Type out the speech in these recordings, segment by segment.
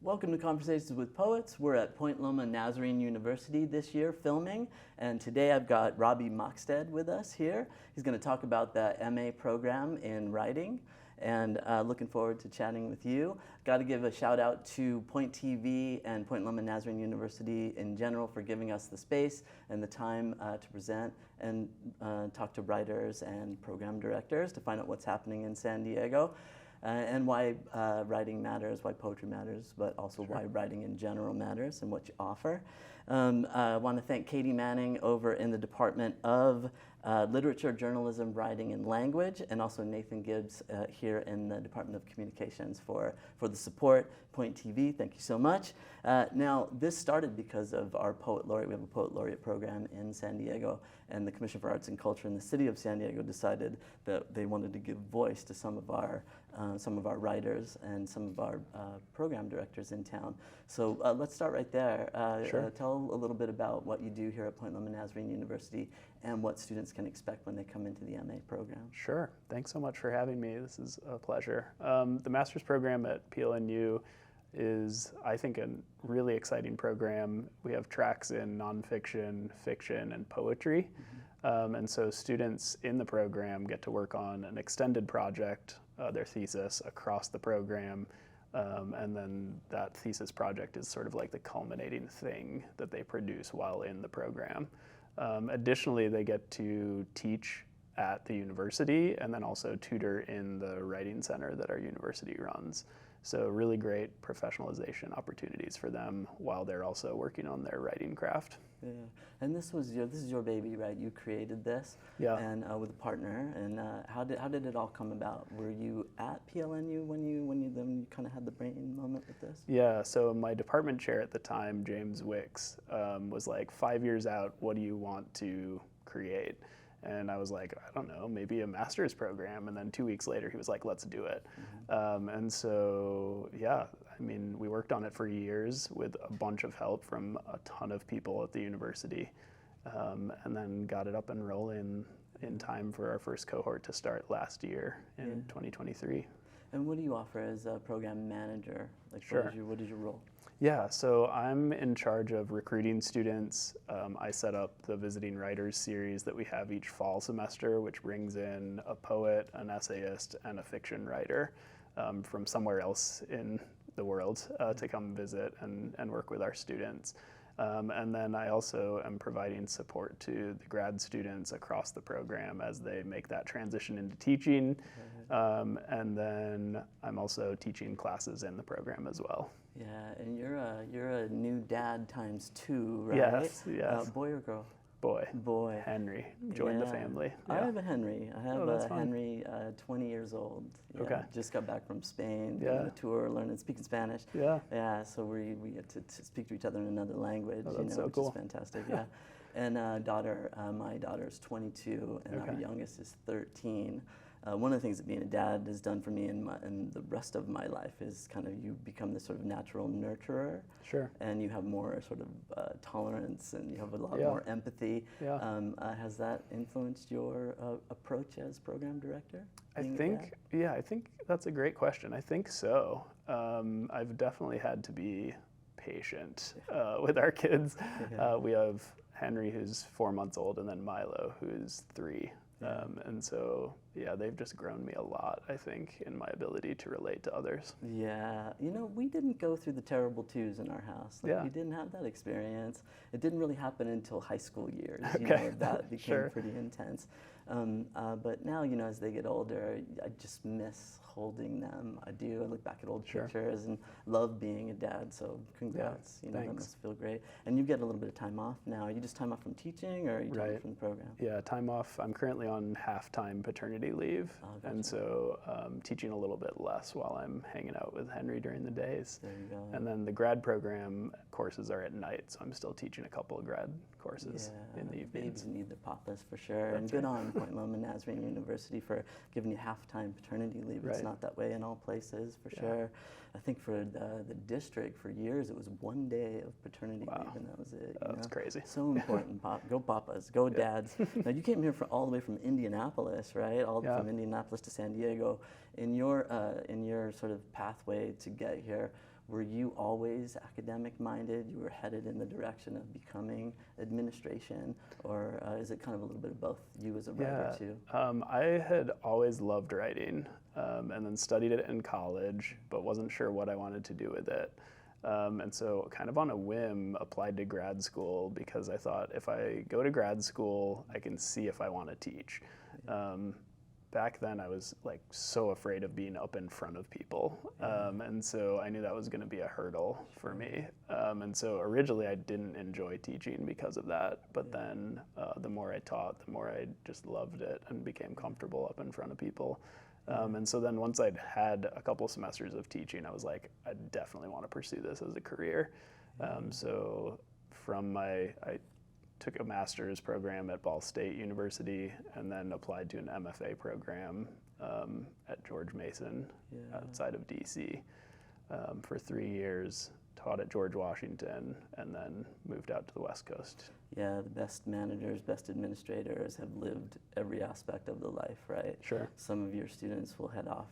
Welcome to Conversations with Poets. We're at Point Loma Nazarene University this year filming, and today I've got Robbie Maakestad with us here. He's going to talk about the MA program in writing, and looking forward to chatting with you. Got to give a shout out to Point TV and Point Loma Nazarene University in general for giving us the space and the time to present and talk to writers and program directors to find out what's happening in San Diego. And why writing matters, why poetry matters, but also why writing in general matters and what you offer. I want to thank Katie Manning over in the Department of Literature, Journalism, Writing, and Language, and also Nathan Gibbs here in the Department of Communications for the support. Point TV, thank you so much. Now, this started because of our Poet Laureate. We have a Poet Laureate program in San Diego, and the Commission for Arts and Culture in the city of San Diego decided that they wanted to give voice to some of our writers and some of our program directors in town. So let's start right there. Tell a little bit about what you do here at Point Loma Nazarene University and what students can expect when they come into the MA program. Sure. Thanks so much for having me. This is a pleasure. The master's program at PLNU is, I think, a really exciting program. We have tracks in nonfiction, fiction, and poetry. And so students in the program get to work on an extended project, their thesis, across the program. And then that thesis project is sort of like the culminating thing that they produce while in the program. Additionally, they get to teach at the university and then also tutor in the writing center that our university runs. So really great professionalization opportunities for them while they're also working on their writing craft. Yeah, and this is your baby, right? You created this, and with a partner. And how did it all come about? Were you at PLNU when you kind of had the brain moment with this? Yeah. So my department chair at the time, James Wicks, was like, 5 years out, what do you want to create? And I was like, I don't know, maybe a master's program. And then 2 weeks later, he was like, let's do it. And so, yeah, I mean, we worked on it for years with a bunch of help from a ton of people at the university, and then got it up and rolling in time for our first cohort to start last year in 2023. And what do you offer as a program manager? Like, what is your role? Yeah, so I'm in charge of recruiting students. I set up the Visiting Writers series that we have each fall semester, which brings in a poet, an essayist, and a fiction writer from somewhere else in the world to come visit and work with our students. And then I also am providing support to the grad students across the program as they make that transition into teaching. And then I'm also teaching classes in the program as well. Yeah, and you're a new dad times 2, right? Yes. Boy or girl? Boy. Henry joined the family. I have a Henry. I have a Henry, 20 years old. Okay. Just got back from Spain, doing a tour, learning, speaking Spanish. Yeah, so we get to speak to each other in another language, that's so cool. Which is fantastic, And my daughter's 22, and our youngest is 13. One of the things that being a dad has done for me and the rest of my life is kind of you become this sort of natural nurturer. Sure. And you have more sort of tolerance, and you have a lot more empathy. Has that influenced your approach as program director? I think that's a great question. I think so. I've definitely had to be patient with our kids. We have Henry, who's 4 months old, and then Milo, who's 3. And so, they've just grown me a lot, I think, in my ability to relate to others. Yeah, we didn't go through the terrible 2s in our house. We didn't have that experience. It didn't really happen until high school years. That became pretty intense. But now, as they get older, I just miss holding them. I do. I look back at old pictures and love being a dad. So congrats. That must feel great. And you get a little bit of time off now. Are you just time off from teaching, or are you time off from the program? Yeah, time off. I'm currently on half-time paternity leave, and so teaching a little bit less while I'm hanging out with Henry during the days. There you go. And then the grad program courses are at night, so I'm still teaching a couple of grad courses in the evenings. Babies need their papas for sure, and good on Point Loma Nazarene University for giving you half-time paternity leave. It's Right. not that way in all places, for Yeah. sure. I think for the district, for years, it was 1 day of paternity Wow. leave, and that was it. Oh, that's crazy. So important. Go Papas, go Dads. Now, you came here all the way from Indianapolis, right? Yeah. From Indianapolis to San Diego. In your sort of pathway to get here, were you always academic-minded? You were headed in the direction of becoming administration, or is it kind of a little bit of both? You as a writer too. I had always loved writing, and then studied it in college, but wasn't sure what I wanted to do with it. And so kind of on a whim applied to grad school because I thought if I go to grad school, I can see if I want to teach. Back then I was like so afraid of being up in front of people. And so I knew that was going to be a hurdle for me. And so originally I didn't enjoy teaching because of that. But then the more I taught, the more I just loved it and became comfortable up in front of people. And so then once I'd had a couple semesters of teaching, I was like, I definitely want to pursue this as a career. So I took a master's program at Ball State University and then applied to an MFA program at George Mason outside of DC for 3 years, taught at George Washington, and then moved out to the West Coast. Yeah, the best managers, best administrators have lived every aspect of the life, right? Sure. Some of your students will head off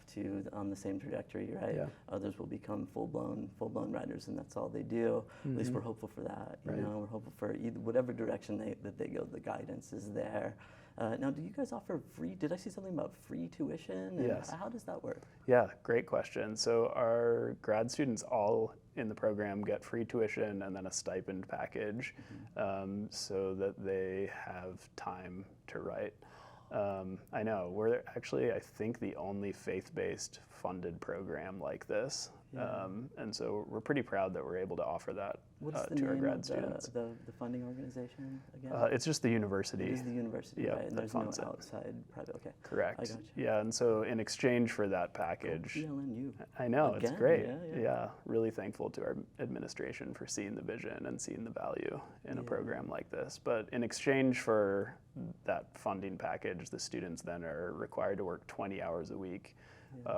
on the same trajectory, right? Yeah. Others will become full-blown writers, and that's all they do. At least we're hopeful for that. You know, we're hopeful for whatever direction that they go. The guidance is there. Now, do you guys offer free? Did I see something about free tuition? And Yes. How does that work? Yeah, great question. So our grad students all in the program get free tuition and then a stipend package so that they have time to write. I know, we're actually, I think, the only faith-based funded program like this. And so we're pretty proud that we're able to offer that What's the to our name grad of students. the funding organization again? It's just the university. It is the university, Yep, right? And that there's no funds it. outside private. Okay. Correct. I gotcha. Yeah, and so in exchange for that package, PLNU. I know, it's Again, great. yeah. Really thankful to our administration for seeing the vision and seeing the value in a program like this. But in exchange for that funding package, the students then are required to work 20 hours a week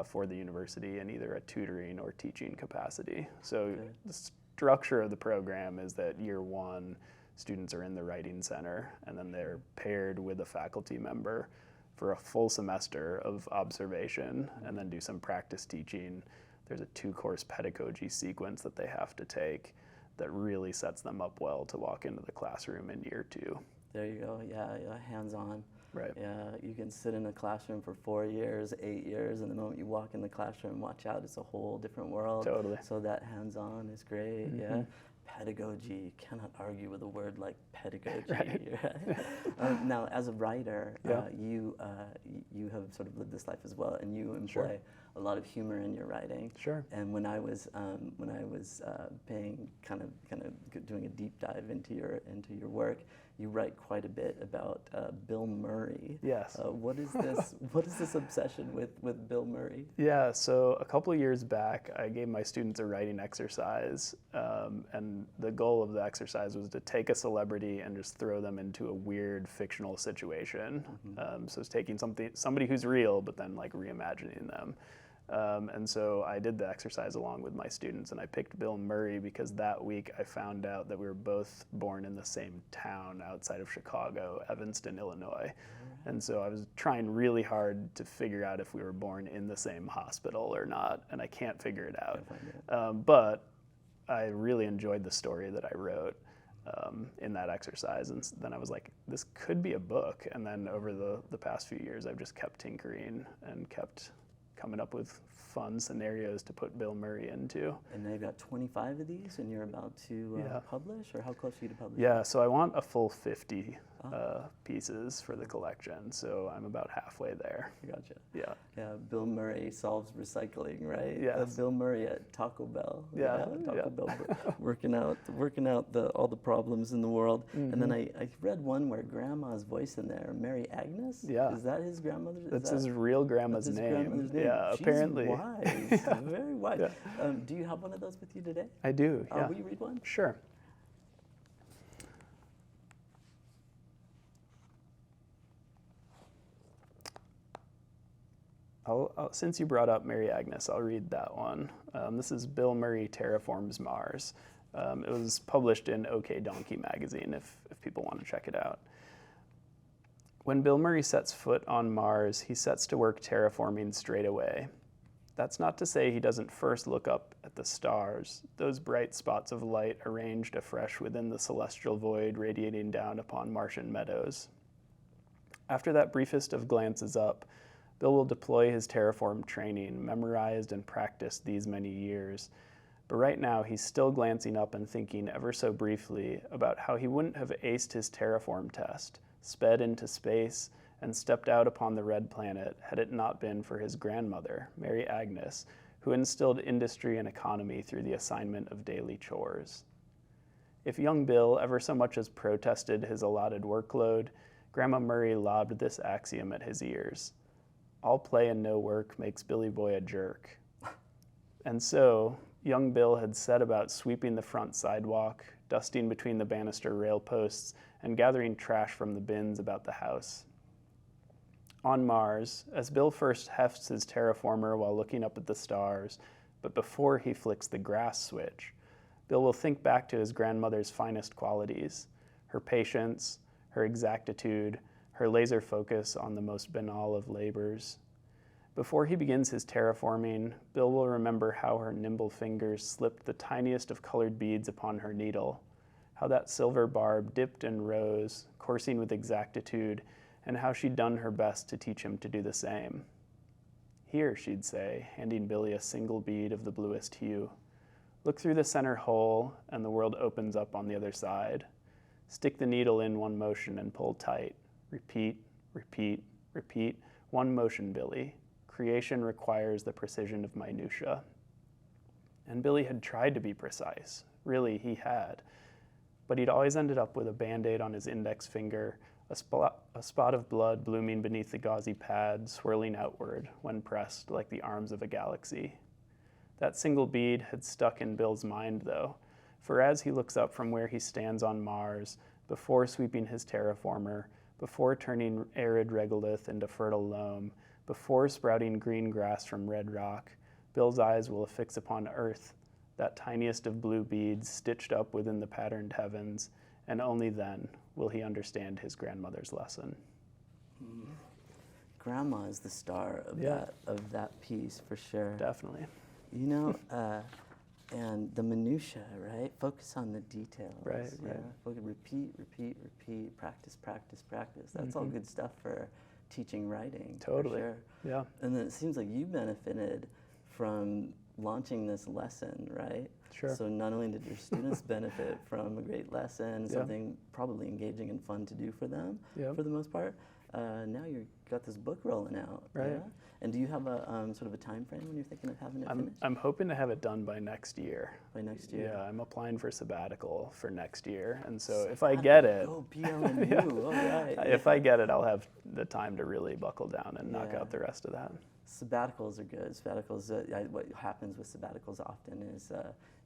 for the university in either a tutoring or teaching capacity. So the structure of the program is that year one, students are in the writing center, and then they're paired with a faculty member for a full semester of observation, and then do some practice teaching. There's a 2-course pedagogy sequence that they have to take that really sets them up well to walk into the classroom in year 2. There you go. Yeah, hands-on. Right. Yeah, you can sit in a classroom for 4 years, 8 years, and the moment you walk in the classroom, watch out, it's a whole different world. Totally. So that hands-on is great. Yeah. Pedagogy, cannot argue with a word like pedagogy. Right? Now, as a writer, you have sort of lived this life as well, and you employ a lot of humor in your writing. Sure. And when I was paying kind of doing a deep dive into your work, you write quite a bit about Bill Murray. Yes. What is this? What is this obsession with Bill Murray? Yeah. So a couple of years back, I gave my students a writing exercise, and the goal of the exercise was to take a celebrity and just throw them into a weird fictional situation. So it's taking somebody who's real, but then like reimagining them. And so I did the exercise along with my students, and I picked Bill Murray because that week I found out that we were both born in the same town outside of Chicago, Evanston, Illinois. And so I was trying really hard to figure out if we were born in the same hospital or not, and I can't figure it out. But I really enjoyed the story that I wrote in that exercise, and then I was like, this could be a book. And then over the past few years, I've just kept tinkering and kept coming up with fun scenarios to put Bill Murray into. And now you've got 25 of these, and you're about to publish, or how close are you to publishing? Yeah, so I want a full 50 pieces for the collection, so I'm about halfway there. Gotcha. Yeah. Yeah, Bill Murray solves recycling, right? Yes. Bill Murray at Taco Bell. Yeah. Taco Bell, working out all the problems in the world. And then I read one where Grandma's voice in there, Mary Agnes. Yeah. Is that his grandmother's? That's his real grandma's name. Grandmother's name. Yeah, She's apparently. Wise. Very wise. Yeah. Do you have one of those with you today? I do. Yeah. Will you read one? Sure. Since you brought up Mary Agnes, I'll read that one. This is Bill Murray Terraforms Mars. It was published in OK Donkey magazine if people want to check it out. When Bill Murray sets foot on Mars, he sets to work terraforming straight away. That's not to say he doesn't first look up at the stars, those bright spots of light arranged afresh within the celestial void radiating down upon Martian meadows. After that briefest of glances up, Bill will deploy his terraform training, memorized and practiced these many years. But right now, he's still glancing up and thinking ever so briefly about how he wouldn't have aced his terraform test, sped into space, and stepped out upon the red planet had it not been for his grandmother, Mary Agnes, who instilled industry and economy through the assignment of daily chores. If young Bill ever so much as protested his allotted workload, Grandma Murray lobbed this axiom at his ears: all play and no work makes Billy Boy a jerk. And so, young Bill had set about sweeping the front sidewalk, dusting between the banister rail posts, and gathering trash from the bins about the house. On Mars, as Bill first hefts his terraformer while looking up at the stars, but before he flicks the grass switch, Bill will think back to his grandmother's finest qualities: her patience, her exactitude, her laser focus on the most banal of labors. Before he begins his terraforming, Bill will remember how her nimble fingers slipped the tiniest of colored beads upon her needle, how that silver barb dipped and rose, coursing with exactitude, and how she'd done her best to teach him to do the same. Here, she'd say, handing Billy a single bead of the bluest hue. Look through the center hole, and the world opens up on the other side. Stick the needle in one motion and pull tight. Repeat, repeat, repeat. One motion, Billy. Creation requires the precision of minutia. And Billy had tried to be precise. Really, he had. But he'd always ended up with a Band-Aid on his index finger, a spot of blood blooming beneath the gauzy pad, swirling outward when pressed like the arms of a galaxy. That single bead had stuck in Bill's mind, though, for as he looks up from where he stands on Mars, before sweeping his terraformer, before turning arid regolith into fertile loam, before sprouting green grass from red rock, Bill's eyes will affix upon Earth, that tiniest of blue beads stitched up within the patterned heavens, and only then will he understand his grandmother's lesson. Grandma is the star of that piece, for sure. Definitely. You know, and the minutia, right? Focus on the details. Right. Repeat, repeat, repeat. Practice, practice, practice. That's all good stuff for teaching writing. Totally. For sure. Yeah. And then it seems like you benefited from launching this lesson, right? Sure. So not only did your students benefit from a great lesson, something probably engaging and fun to do for them, for the most part, now you've got this book rolling out. Right. Yeah? And do you have a sort of a time frame when you're thinking of having it finished? I'm hoping to have it done by next year. By next year? Yeah, I'm applying for sabbatical for next year. And so if I get it, all right. If I get it, I'll have the time to really buckle down and knock out the rest of that. Sabbaticals are good. Sabbaticals, what happens with sabbaticals often is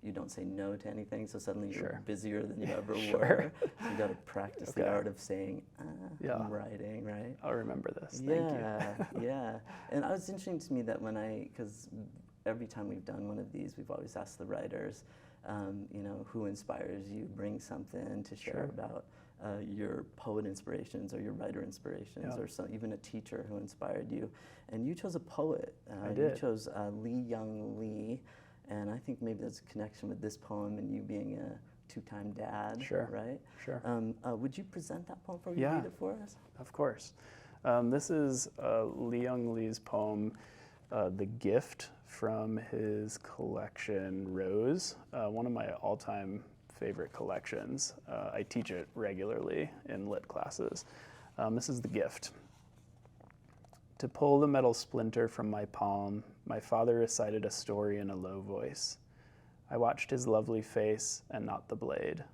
you don't say no to anything, so suddenly you're busier than you ever were. So you got to practice the art of saying, I'm writing, right? I'll remember this. Thank you. Yeah. And it was interesting to me that because every time we've done one of these, we've always asked the writers, who inspires you, bring something to share about your poet inspirations or your writer inspirations or even a teacher who inspired you. And you chose a poet. I did. You chose Lee Young Lee. And I think maybe there's a connection with this poem and you being a two-time dad, right? Sure. Would you present that poem for you? Read it for us? Of course. This is Lee Young Lee's poem, The Gift, from his collection Rose, one of my all-time favorite collections. I teach it regularly in lit classes. This is The Gift. To pull the metal splinter from my palm, my father recited a story in a low voice. I watched his lovely face and not the blade.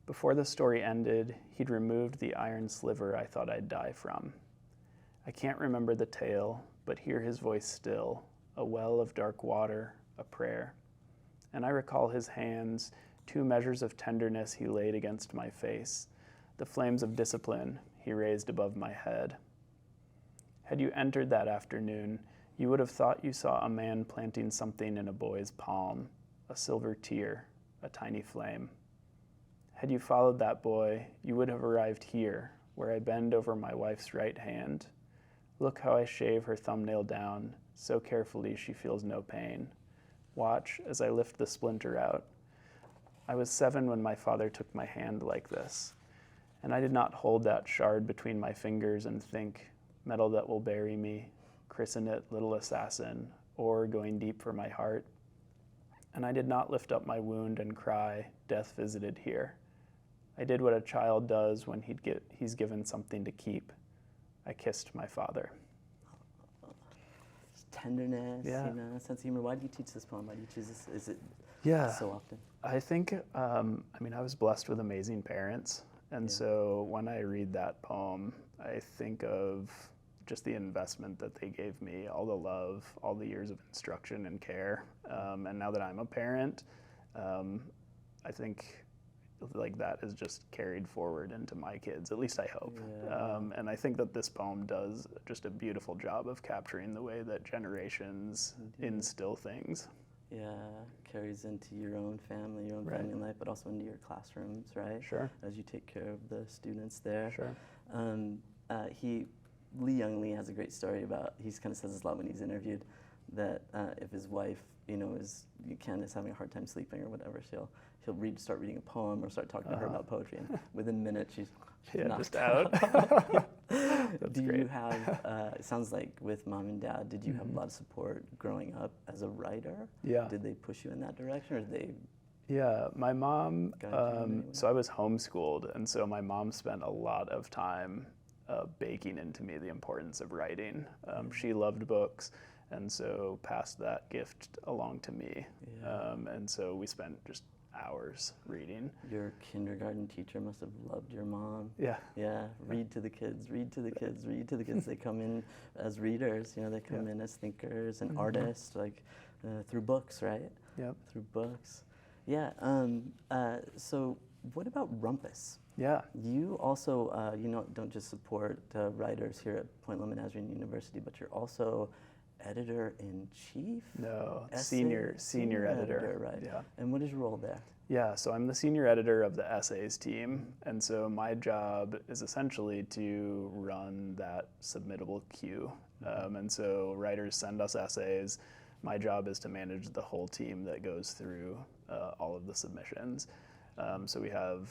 Before the story ended, he'd removed the iron sliver I thought I'd die from. I can't remember the tale, but hear his voice still, a well of dark water, a prayer. And I recall his hands, 2 measures of tenderness he laid against my face, the flames of discipline he raised above my head. Had you entered that afternoon, You would have thought you saw a man planting something in a boy's palm, a silver tear, a tiny flame. Had you followed that boy, you would have arrived here, where I bend over my wife's right hand. Look how I shave her thumbnail down, so carefully she feels no pain. Watch as I lift the splinter out. I was 7 when my father took my hand like this, and I did not hold that shard between my fingers and think, metal that will bury me, christen it little assassin, or going deep for my heart. And I did not lift up my wound and cry, death visited here. I did what a child does when he's given something to keep. I kissed my father. Tenderness, Yeah. Sense of humor. Why do you teach this poem? Why do you choose this? Is it so often? I think, I was blessed with amazing parents. And so when I read that poem, I think of just the investment that they gave me, all the love, all the years of instruction and care. And now that I'm a parent, I think like that is just carried forward into my kids, at least I hope. Yeah. And I think that this poem does just a beautiful job of capturing the way that generations instill things. Yeah, carries into your own family, family life, but also into your classrooms, right? Sure. As you take care of the students there. Sure. Lee Young Lee has a great story about, he kind of says this a lot when he's interviewed, that if his wife, is Candace having a hard time sleeping or whatever, he'll start reading a poem or start talking to her about poetry, and within minutes she's knocked just out. Do you have, it sounds like with mom and dad, did you have a lot of support growing up as a writer? Yeah. Did they push you in that direction, or did they? Yeah, my mom, Guide you in any way? so I was homeschooled, and so my mom spent a lot of time baking into me the importance of writing. She loved books, and so passed that gift along to me. Yeah. And so we spent just hours reading. Your kindergarten teacher must have loved your mom. Yeah. Yeah, read to the kids, read to the kids, read to the kids. They come in as readers, they come in as thinkers and artists, like through books, right? Yep. Through books. Yeah, so what about Rumpus? Yeah. You also, don't just support writers here at Point Loma Nazarene University, but you're also editor-in-chief? No, senior editor. Right. Yeah. And what is your role there? Yeah, so I'm the senior editor of the essays team, and so my job is essentially to run that submittable queue. And so writers send us essays. My job is to manage the whole team that goes through all of the submissions. So we have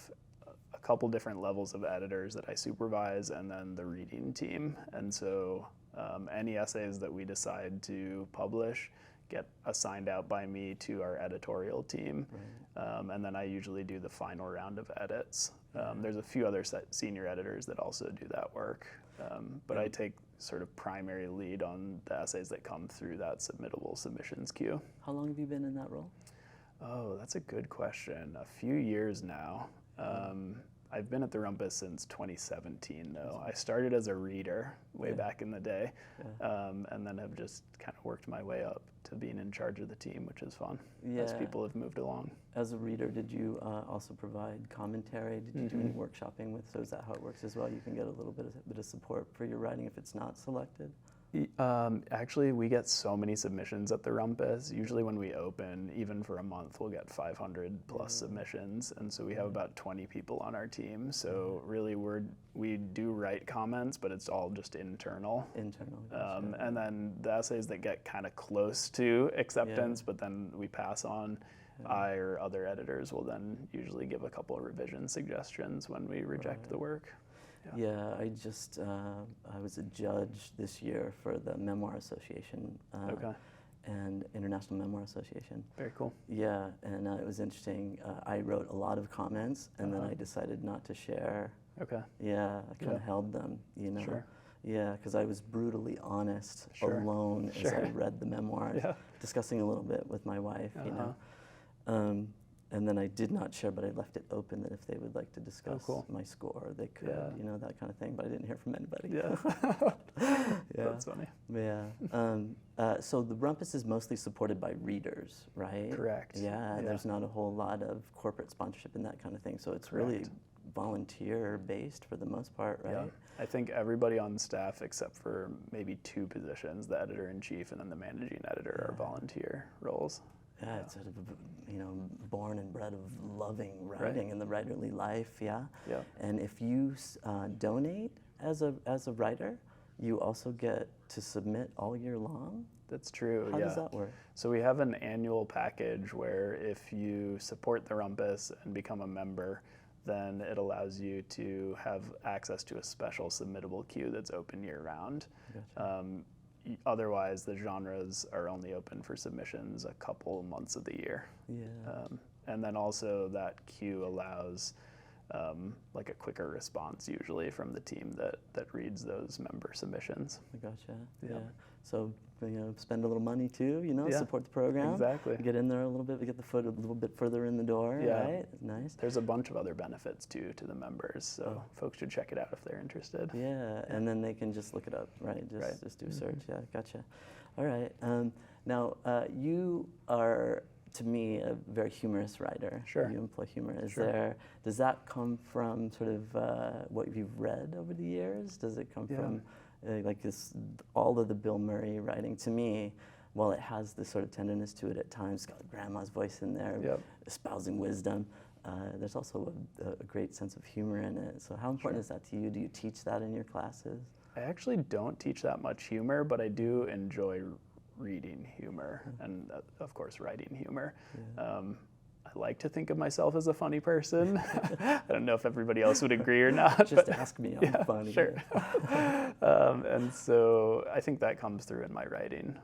a couple different levels of editors that I supervise, and then the reading team. And so any essays that we decide to publish get assigned out by me to our editorial team. Right. And then I usually do the final round of edits. There's a few other senior editors that also do that work. But I take sort of primary lead on the essays that come through that submittable submissions queue. How long have you been in that role? Oh, that's a good question. A few years now. I've been at the Rumpus since 2017, though. I started as a reader way back in the day, and then have just kind of worked my way up to being in charge of the team, which is fun as people have moved along. As a reader, did you also provide commentary? Did you do any workshopping with? So is that how it works as well? You can get a little bit of support for your writing if it's not selected? Actually, we get so many submissions at the Rumpus. Usually when we open, even for a month, we'll get 500 plus submissions. And so we have about 20 people on our team. So really we do write comments, but it's all just internal. And then the essays that get kind of close to acceptance, but then we pass on, I or other editors will then usually give a couple of revision suggestions when we reject the work. Yeah, I was a judge this year for the Memoir Association and International Memoir Association. Very cool. Yeah, and it was interesting. I wrote a lot of comments, and then I decided not to share. Okay. Yeah, I kind of held them, Sure. Yeah, because I was brutally honest alone as I read the memoirs, discussing a little bit with my wife, And then I did not share, but I left it open that if they would like to discuss my score, they could, that kind of thing. But I didn't hear from anybody. That's funny. Yeah. So the Rumpus is mostly supported by readers, right? Correct. Yeah, there's not a whole lot of corporate sponsorship and that kind of thing. So it's really volunteer-based for the most part, right? Yeah. I think everybody on staff except for maybe 2 positions, the editor-in-chief and then the managing editor, are volunteer roles. Yeah, it's sort of, born and bred of loving writing and the writerly life, yeah? Yeah. And if you donate as a writer, you also get to submit all year long? That's true, How does that work? So we have an annual package where if you support the Rumpus and become a member, then it allows you to have access to a special submittable queue that's open year-round. Gotcha. Otherwise, the genres are only open for submissions a couple months of the year. Yeah. And then also that queue allows like a quicker response usually from the team that reads those member submissions. I gotcha. Yeah. Yeah. So, spend a little money too, Yeah. Support the program. Exactly. Get in there a little bit, get the foot a little bit further in the door, Yeah. right? Nice. There's a bunch of other benefits too to the members, so folks should check it out if they're interested. Yeah, and then they can just look it up, right? Just do a search. Yeah, gotcha. All right. Now, you are, to me, a very humorous writer. Sure. You employ humor. Sure. Does that come from sort of what you've read over the years? Does it come from like this, all of the Bill Murray writing? To me, while it has this sort of tenderness to it at times, got grandma's voice in there, espousing wisdom, there's also a great sense of humor in it. So how important is that to you? Do you teach that in your classes? I actually don't teach that much humor, but I do enjoy reading humor and, of course, writing humor. Yeah. I like to think of myself as a funny person. I don't know if everybody else would agree or not. Just ask me, I'm funny. Sure. And so I think that comes through in my writing,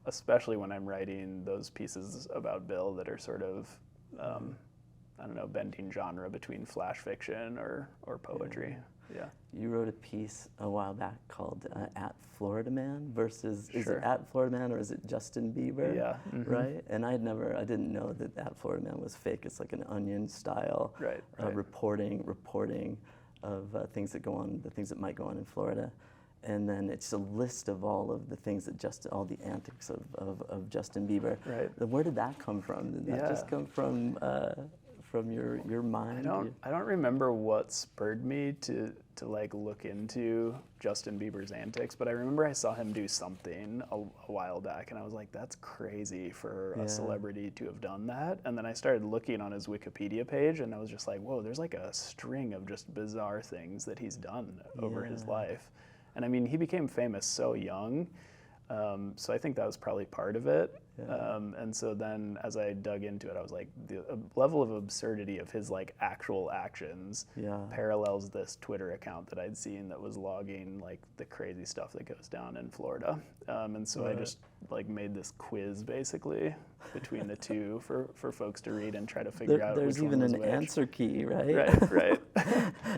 especially when I'm writing those pieces about Bill that are sort of, I don't know, bending genre between flash fiction or poetry. Yeah. You wrote a piece a while back called At Florida Man versus, is Sure. it At Florida Man or is it Justin Bieber? Yeah. Mm-hmm. Right? And I didn't know that At Florida Man was fake. It's like an Onion style Right. reporting of things that go on, the things that might go on in Florida. And then it's a list of all of the things that all the antics of Justin Bieber. Right. Where did that come from? Did that just come from your mind? I don't remember what spurred me to like look into Justin Bieber's antics, but I remember I saw him do something a while back, and I was like, that's crazy for a celebrity to have done that. And then I started looking on his Wikipedia page, and I was just like, whoa, there's like a string of just bizarre things that he's done over his life. And I mean, he became famous so young, so I think that was probably part of it. And so then as I dug into it, I was like, the level of absurdity of his like actual actions parallels this Twitter account that I'd seen that was logging like the crazy stuff that goes down in Florida. And so I just like made this quiz basically between the two for folks to read and try to figure out There's which even one was an which. answer key, right? Right.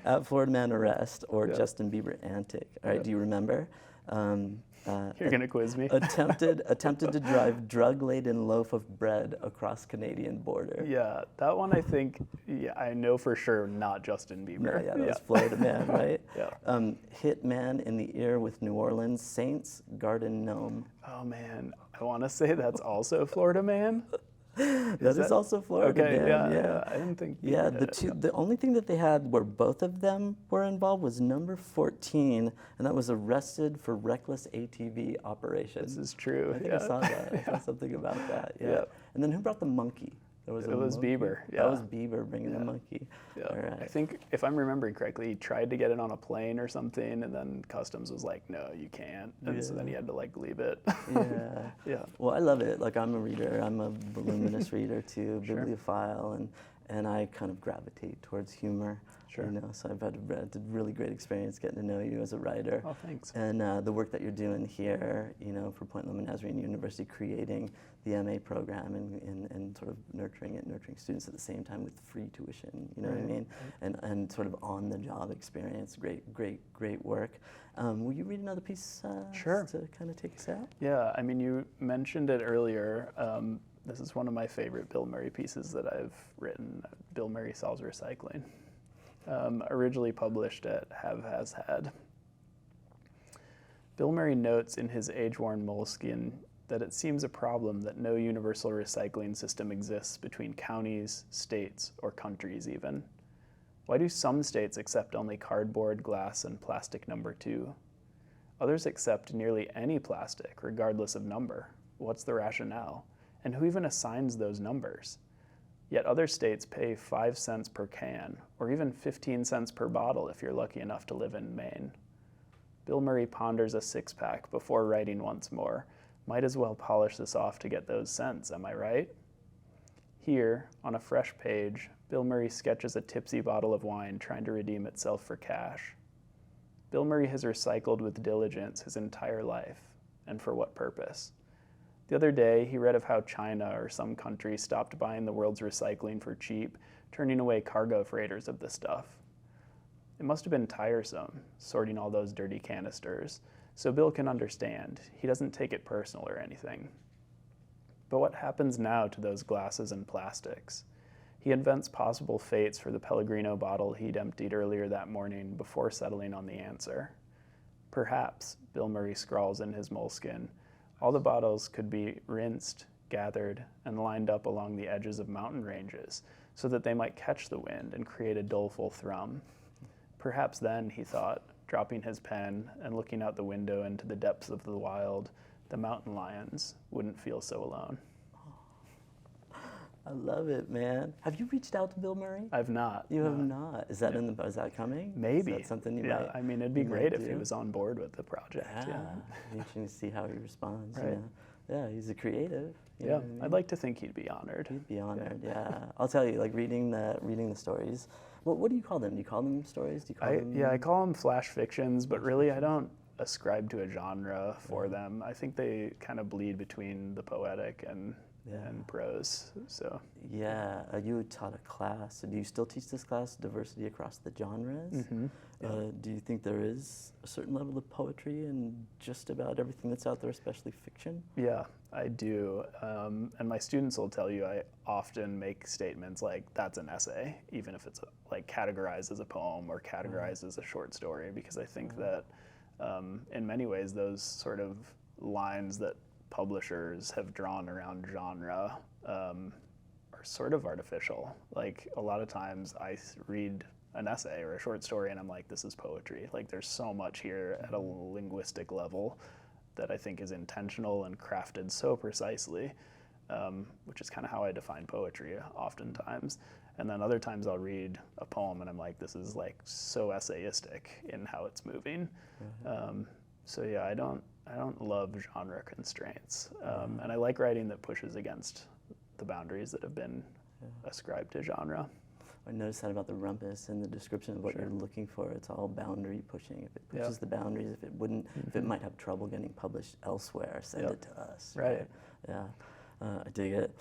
At Florida Man arrest or Justin Bieber antic. All right, do you remember? You're gonna quiz me. attempted to drive drug-laden loaf of bread across Canadian border. Yeah, that one I think. Yeah, I know for sure not Justin Bieber. Yeah, that was Florida Man, right? Yeah. Hit man in the ear with New Orleans Saints Garden Gnome. Oh man, I want to say that's also Florida Man. That is also Florida Okay, Man. yeah. I didn't think. Yeah, the only thing that they had where both of them were involved was number 14, and that was arrested for reckless ATV operation. This is true. I think I saw that. I saw something about that. Yeah. Yeah. And then who brought the monkey? It was Bieber. Yeah. That was Bieber bringing the monkey. Yeah. All right. I think if I'm remembering correctly, he tried to get it on a plane or something, and then customs was like, "No, you can't," and so then he had to like leave it. Yeah. Yeah. Well, I love it. Like I'm a reader. I'm a voluminous reader too, Sure. bibliophile, and I kind of gravitate towards humor. Sure. So I've had a really great experience getting to know you as a writer. Oh, thanks. And the work that you're doing here, for Point Loma Nazarene University, creating the MA program and sort of nurturing students at the same time with free tuition, you know what I mean? And sort of on-the-job experience, great work. Will you read another piece Sure. to kind of take us out? Yeah, I mean, you mentioned it earlier. This is one of my favorite Bill Murray pieces that I've written, Bill Murray Solves Recycling. Originally published at Have Has Had. Bill Murray notes in his age-worn Moleskine that it seems a problem that no universal recycling system exists between counties, states, or countries even. Why do some states accept only cardboard, glass, and plastic number 2? Others accept nearly any plastic, regardless of number. What's the rationale? And who even assigns those numbers? Yet other states pay 5 cents per can, or even 15 cents per bottle if you're lucky enough to live in Maine. Bill Murray ponders a six-pack before writing once more. Might as well polish this off to get those cents, am I right? Here, on a fresh page, Bill Murray sketches a tipsy bottle of wine trying to redeem itself for cash. Bill Murray has recycled with diligence his entire life, and for what purpose? The other day, he read of how China or some country stopped buying the world's recycling for cheap, turning away cargo freighters of the stuff. It must have been tiresome, sorting all those dirty canisters, so Bill can understand. He doesn't take it personal or anything. But what happens now to those glasses and plastics? He invents possible fates for the Pellegrino bottle he'd emptied earlier that morning before settling on the answer. Perhaps, Bill Murray scrawls in his moleskin, all the bottles could be rinsed, gathered, and lined up along the edges of mountain ranges so that they might catch the wind and create a doleful thrum. Perhaps then, he thought, dropping his pen and looking out the window into the depths of the wild, the mountain lions wouldn't feel so alone. I love it, man. Have you reached out to Bill Murray? I've not. You have not. Is that is that coming? Maybe. Is that something you yeah, might? I mean, it'd be great if he was on board with the project. Yeah. Interesting to see how he responds. Right. Yeah, he's a creative. You know Yeah, what I mean? I'd like to think he'd be honored. He'd be honored. Yeah. I'll tell you, like reading the stories. What do you call them? Do you call them stories? Do you call them? Yeah, I call them flash fictions, but really I don't ascribe to a genre for them. I think they kind of bleed between the poetic and prose. So yeah, you taught a class. Do you still teach this class, diversity across the genres? Mm-hmm. Yeah. Do you think there is a certain level of poetry in just about everything that's out there, especially fiction? Yeah, I do. And my students will tell you I often make statements like, that's an essay, even if it's like categorized as a poem or categorized as a short story, because I think that in many ways those sort of lines that publishers have drawn around genre are sort of artificial. Like a lot of times I read an essay or a short story and I'm like, this is poetry. Like there's so much here at a linguistic level that I think is intentional and crafted so precisely, which is kind of how I define poetry oftentimes. And then other times I'll read a poem and I'm like, this is like so essayistic in how it's moving. So yeah, I don't love genre constraints, and I like writing that pushes against the boundaries that have been ascribed to genre. I noticed that about the rumpus and the description of what you're looking for. It's all boundary pushing. If it pushes the boundaries, if it wouldn't, if it might have trouble getting published elsewhere, send it to us. Right. Yeah, I dig it.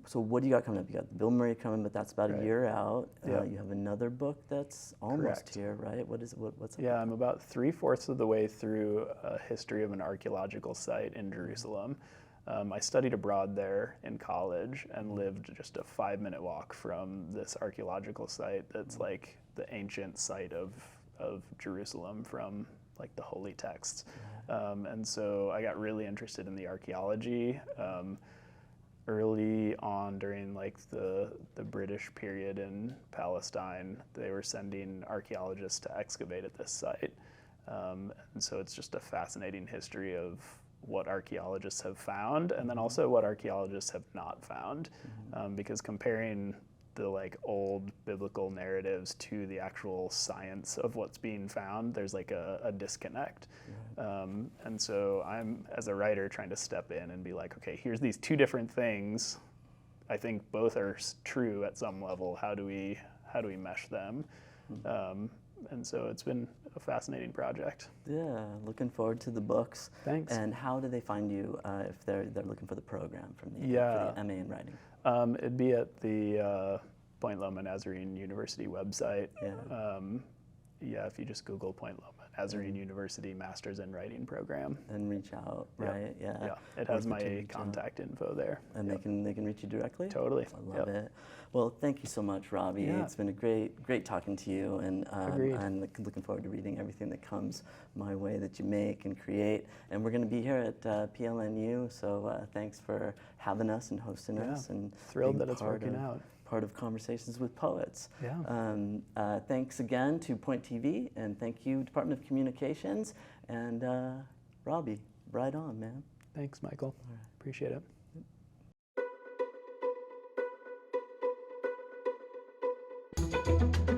So what do you got coming up? You got Bill Murray coming, but that's about a year out. You have another book that's almost here, right? What is it? What's it? Yeah, I'm about 3/4 of the way through a history of an archaeological site in Jerusalem. I studied abroad there in college and lived just a 5-minute walk from this archaeological site that's like the ancient site of Jerusalem from like the holy texts. And so I got really interested in the archaeology. Early on during like the British period in Palestine, they were sending archaeologists to excavate at this site. And so it's just a fascinating history of what archaeologists have found and then also what archaeologists have not found. Because comparing the like old biblical narratives to the actual science of what's being found, there's like a disconnect. And so I'm, as a writer, trying to step in and be like, okay, here's these two different things. I think both are true at some level. How do we mesh them? And so it's been a fascinating project. Yeah, looking forward to the books. Thanks. And how do they find you if they're looking for the program from the, Yeah. for the MA in writing? It'd be at the Point Loma Nazarene University website. If you just Google Point Loma Nazarene University Masters in Writing program. And reach out, right? Yeah. It has my contact info there. And they can reach you directly? Totally. I love it. Well, thank you so much, Robbie. Yeah. It's been a great talking to you, and Agreed. I'm looking forward to reading everything that comes my way that you make and create. And we're going to be here at PLNU, so thanks for having us and hosting us. And Thrilled being that it's working out. part part of Conversations with Poets. Yeah. Thanks again to Point TV, and thank you, Department of Communications, and Robbie, right on, man. Thanks, Michael. All right. Appreciate it.